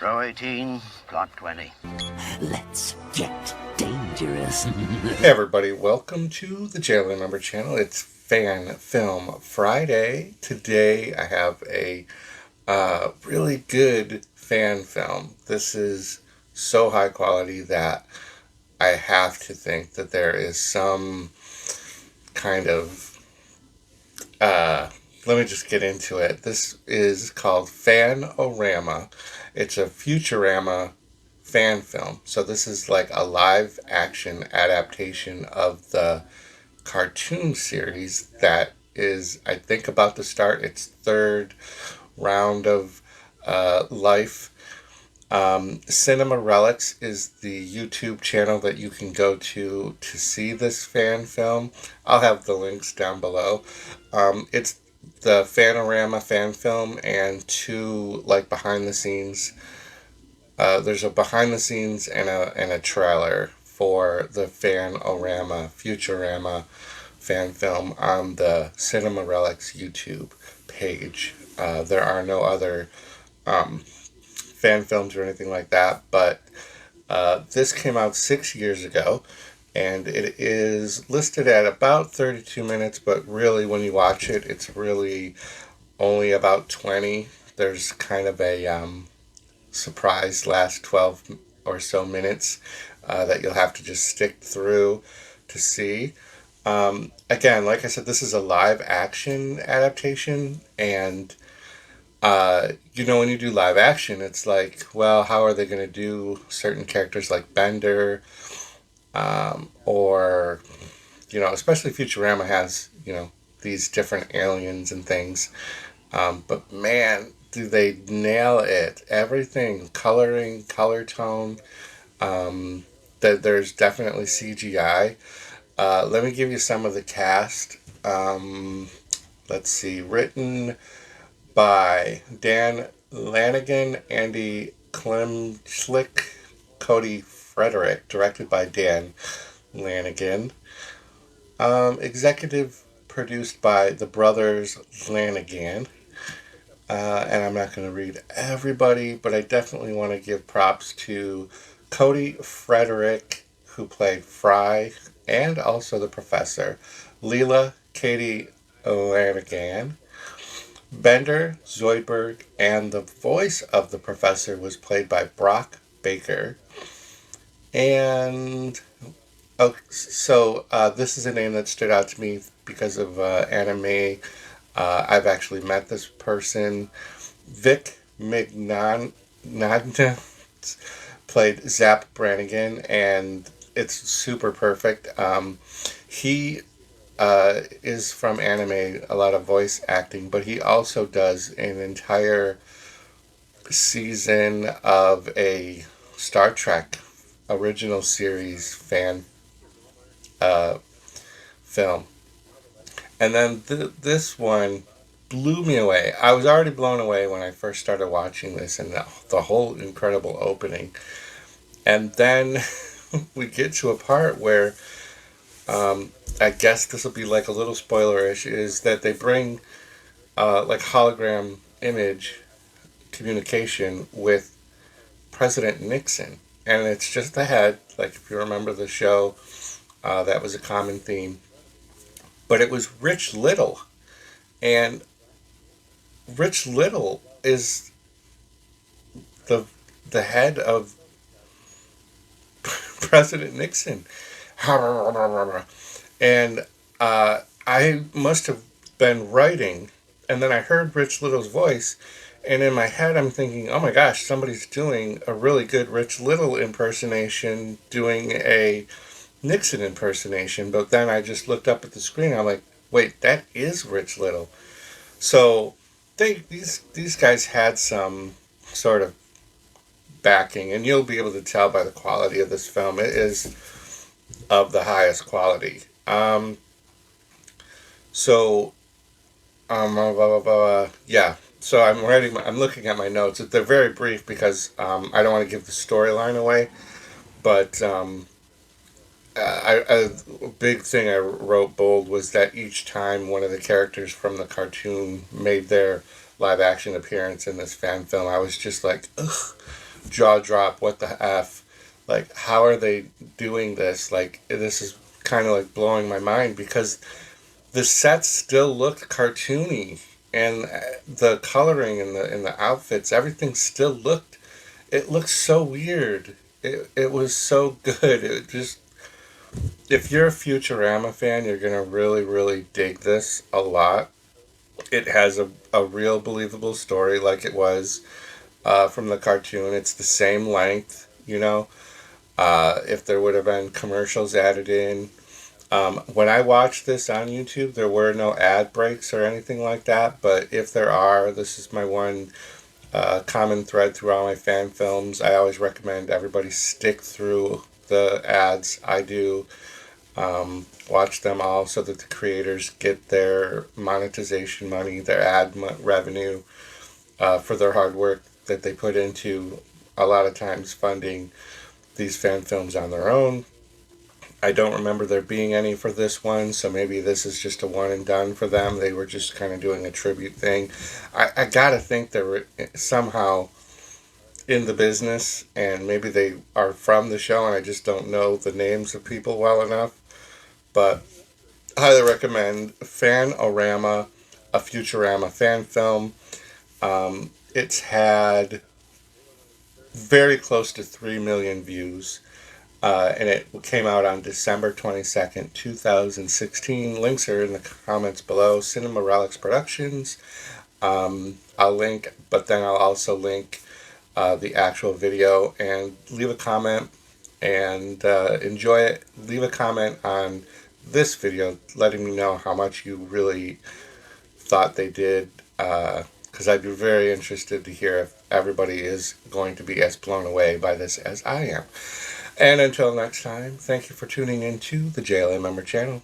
Row 18, plot 20. Let's get dangerous. Hey everybody, welcome to the Jailer Number channel. It's Fan Film Friday. Today I have a really good fan film. This is so high quality that I have to think that there is some kind of let me just get into it. This is called Fan-O-Rama. It's a Futurama fan film. So this is like a live action adaptation of the cartoon series that is, I think, about to start its third round of life. Cinema Relics is the YouTube channel that you can go to see this fan film. I'll have the links down below. It's the Fan-O-Rama fan film and two like behind the scenes. There's a behind the scenes and a trailer for the Fan-O-Rama Futurama fan film on the Cinema Relics YouTube page. There are no other fan films or anything like that, but this came out 6 years ago, and it is listed at about 32 minutes, but really when you watch it, it's really only about 20. There's kind of a surprise last 12 or so minutes that you'll have to just stick through to see. Again, like I said, this is a live action adaptation, and when you do live action, it's like, well, how are they going to do certain characters like Bender, or, especially Futurama has, these different aliens and things. But man, do they nail it. Everything, coloring, color tone, there's definitely CGI. Let me give you some of the cast. Let's see, written by Dan Lanigan, Andy Klimschlick, Cody Frederick, directed by Dan Lanigan. Executive produced by the brothers Lanigan. And I'm not going to read everybody, but I definitely want to give props to Cody Frederick, who played Fry, and also the professor. Leela, Katie Lanigan. Bender, Zoidberg, and the voice of the professor was played by Brock Baker. And this is a name that stood out to me because of anime. I've actually met this person. Vic Mignogna played Zapp Brannigan, and it's super perfect. He is from anime, a lot of voice acting, but he also does an entire season of a Star Trek original series fan film. And then this one blew me away. I was already blown away when I first started watching this, and the whole incredible opening. And then we get to a part where I guess this will be like a little spoilerish, is that they bring like hologram image communication with President Nixon. And it's just the head, like if you remember the show, that was a common theme. But it was Rich Little. And Rich Little is the head of President Nixon. And I must have been writing, and then I heard Rich Little's voice, and in my head I'm thinking, oh my gosh, somebody's doing a really good Rich Little impersonation, doing a Nixon impersonation. But then I just looked up at the screen, I'm like, wait, that is Rich Little. So these guys had some sort of backing, and you'll be able to tell by the quality of this film. It is of the highest quality. Yeah. So I'm looking at my notes. They're very brief because I don't want to give the storyline away. But a big thing I wrote bold was that each time one of the characters from the cartoon made their live action appearance in this fan film, I was just like, ugh, jaw drop, what the F? Like, how are they doing this? Like, this is kind of like blowing my mind because the sets still looked cartoony, and the coloring and the outfits, everything still looked, it looked so weird. It was so good. It just, if you're a Futurama fan, you're gonna really, really dig this a lot. It has a real believable story like it was from the cartoon. It's the same length, you know. If there would have been commercials added in. When I watched this on YouTube, there were no ad breaks or anything like that, but if there are, this is my one common thread through all my fan films. I always recommend everybody stick through the ads. I do watch them all so that the creators get their monetization money, their revenue for their hard work that they put into a lot of times funding these fan films on their own. I don't remember there being any for this one, so maybe this is just a one and done for them. They were just kind of doing a tribute thing. I gotta think they were somehow in the business, and maybe they are from the show, and I just don't know the names of people well enough. But highly recommend Fan-O-Rama, a Futurama fan film. It's had very close to 3 million views. And it came out on December 22nd, 2016. Links are in the comments below. Cinema Relics Productions. I'll link, but then I'll also link the actual video, and leave a comment and enjoy it. Leave a comment on this video letting me know how much you really thought they did, because I'd be very interested to hear if everybody is going to be as blown away by this as I am. And until next time, thank you for tuning in to the JLA Member Channel.